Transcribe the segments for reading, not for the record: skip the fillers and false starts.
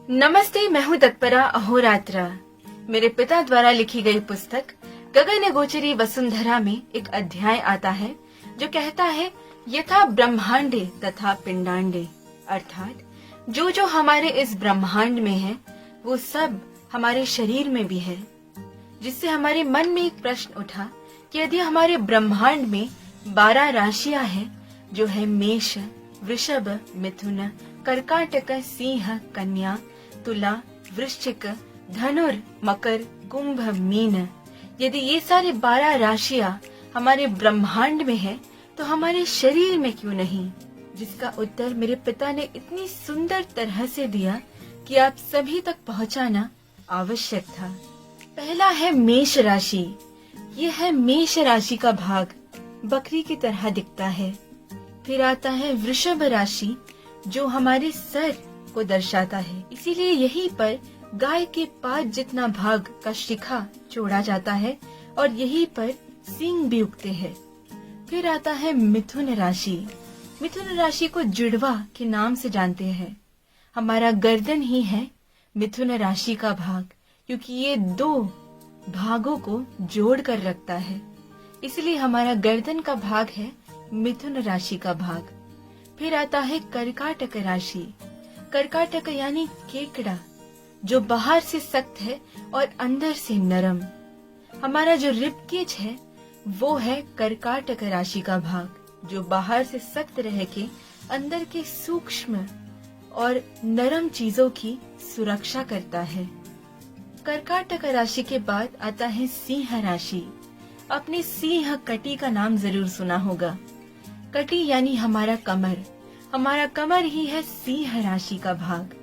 नमस्ते, मैं हूँ तत्परा अहोरात्रा। मेरे पिता द्वारा लिखी गई पुस्तक गगनगोचरी वसुंधरा में एक अध्याय आता है जो कहता है यथा ब्रह्मांडे तथा पिंडांडे, अर्थात जो जो हमारे इस ब्रह्मांड में है वो सब हमारे शरीर में भी है। जिससे हमारे मन में एक प्रश्न उठा कि यदि हमारे ब्रह्मांड में 12 राशियां हैं जो है मेष, वृषभ, मिथुन, कर्काटक, सिंह, कन्या, तुला, वृश्चिक, धनुर, मकर, कुंभ, मीन, यदि ये सारे 12 राशियां हमारे ब्रह्मांड में है तो हमारे शरीर में क्यों नहीं? जिसका उत्तर मेरे पिता ने इतनी सुंदर तरह से दिया कि आप सभी तक पहुंचाना आवश्यक था। पहला है मेष राशि। यह है मेष राशि का भाग, बकरी की तरह दिखता है। फिर आता है वृषभ राशि जो हमारे सर को दर्शाता है, इसीलिए यहीं पर गाय के पाद जितना भाग का शिखा जोड़ा जाता है और यहीं पर सींग भी उगते हैं। फिर आता है मिथुन राशि। मिथुन राशि को जुड़वा के नाम से जानते हैं। हमारा गर्दन ही है मिथुन राशि का भाग, क्योंकि ये 2 भागों को जोड़ कर रखता है, इसलिए हमारा गर्दन का भाग है मिथुन राशि का भाग। फिर आता है कर्काटक राशि। कर्काटक यानी केकड़ा, जो बाहर से सख्त है और अंदर से नरम। हमारा जो रिबकेज है वो है कर्काटक राशि का भाग, जो बाहर से सख्त रह के अंदर के सूक्ष्म और नरम चीजों की सुरक्षा करता है। कर्काटक राशि के बाद आता है सिंह राशि। अपने सिंह कटी का नाम जरूर सुना होगा। कटी यानी हमारा कमर। हमारा कमर ही है सिंह राशि का भाग।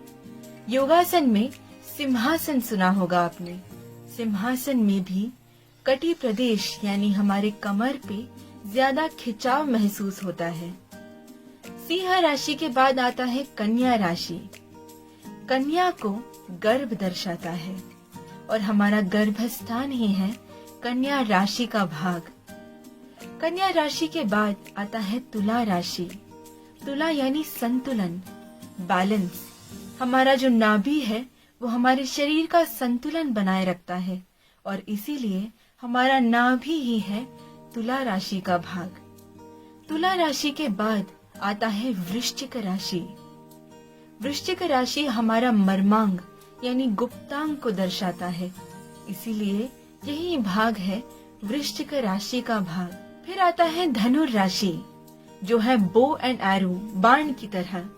योगासन में सिंहासन सुना होगा आपने। सिंहासन में भी कटी प्रदेश यानी हमारे कमर पे ज्यादा खिंचाव महसूस होता है। सिंह राशि के बाद आता है कन्या राशि। कन्या को गर्भ दर्शाता है और हमारा गर्भस्थान ही है कन्या राशि का भाग। कन्या राशि के बाद आता है तुला राशि। तुला यानी संतुलन, बैलेंस। हमारा जो नाभि है वो हमारे शरीर का संतुलन बनाए रखता है और इसीलिए हमारा नाभि ही है तुला राशि का भाग। तुला राशि के बाद आता है वृश्चिक राशि। वृश्चिक राशि हमारा मर्मांग यानी गुप्तांग को दर्शाता है, इसीलिए यही भाग है वृश्चिक राशि का भाग। फिर आता है धनुर राशि, जो है बो एंड एरो, बाण की तरह।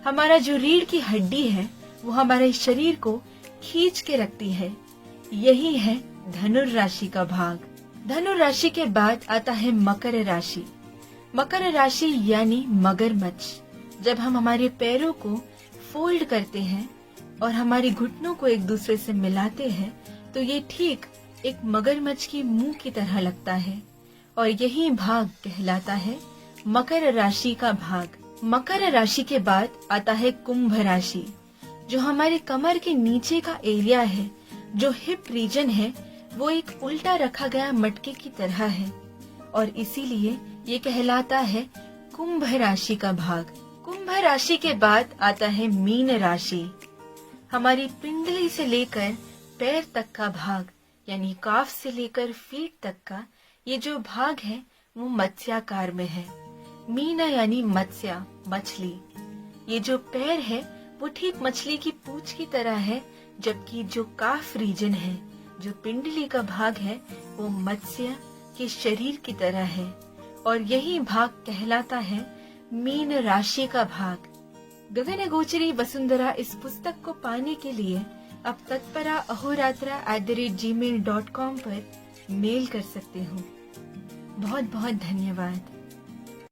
हमारा जो रीढ़ की हड्डी है वो हमारे शरीर को खींच के रखती है, यही है धनुर राशि का भाग। धनुर राशि के बाद आता है मकर राशि। मकर राशि यानी मगरमच्छ। जब हम हमारे पैरों को फोल्ड करते हैं और हमारे घुटनों को एक दूसरे से मिलाते हैं तो ये ठीक एक मगरमच्छ की मुंह की तरह लगता है और यही भाग कहलाता है मकर राशि का भाग। मकर राशि के बाद आता है कुंभ राशि, जो हमारे कमर के नीचे का एरिया है, जो हिप रीजन है, वो एक उल्टा रखा गया मटके की तरह है और इसीलिए ये कहलाता है कुंभ राशि का भाग। कुंभ राशि के बाद आता है मीन राशि। हमारी पिंडली से लेकर पैर तक का भाग यानी काफ से लेकर फीट तक का ये जो भाग है वो मत्स्याकार में है। मीना यानी मत्स्य, मछली। ये जो पैर है वो ठीक मछली की पूंछ की तरह है, जबकि जो काफ रीजन है, जो पिंडली का भाग है, वो मत्स्य के शरीर की तरह है और यही भाग कहलाता है मीन राशि का भाग। गगनगोचरी वसुंधरा इस पुस्तक को पाने के लिए आप तत्परा ahoraatra@gmail.com पर मेल कर सकते हो। बहुत बहुत धन्यवाद।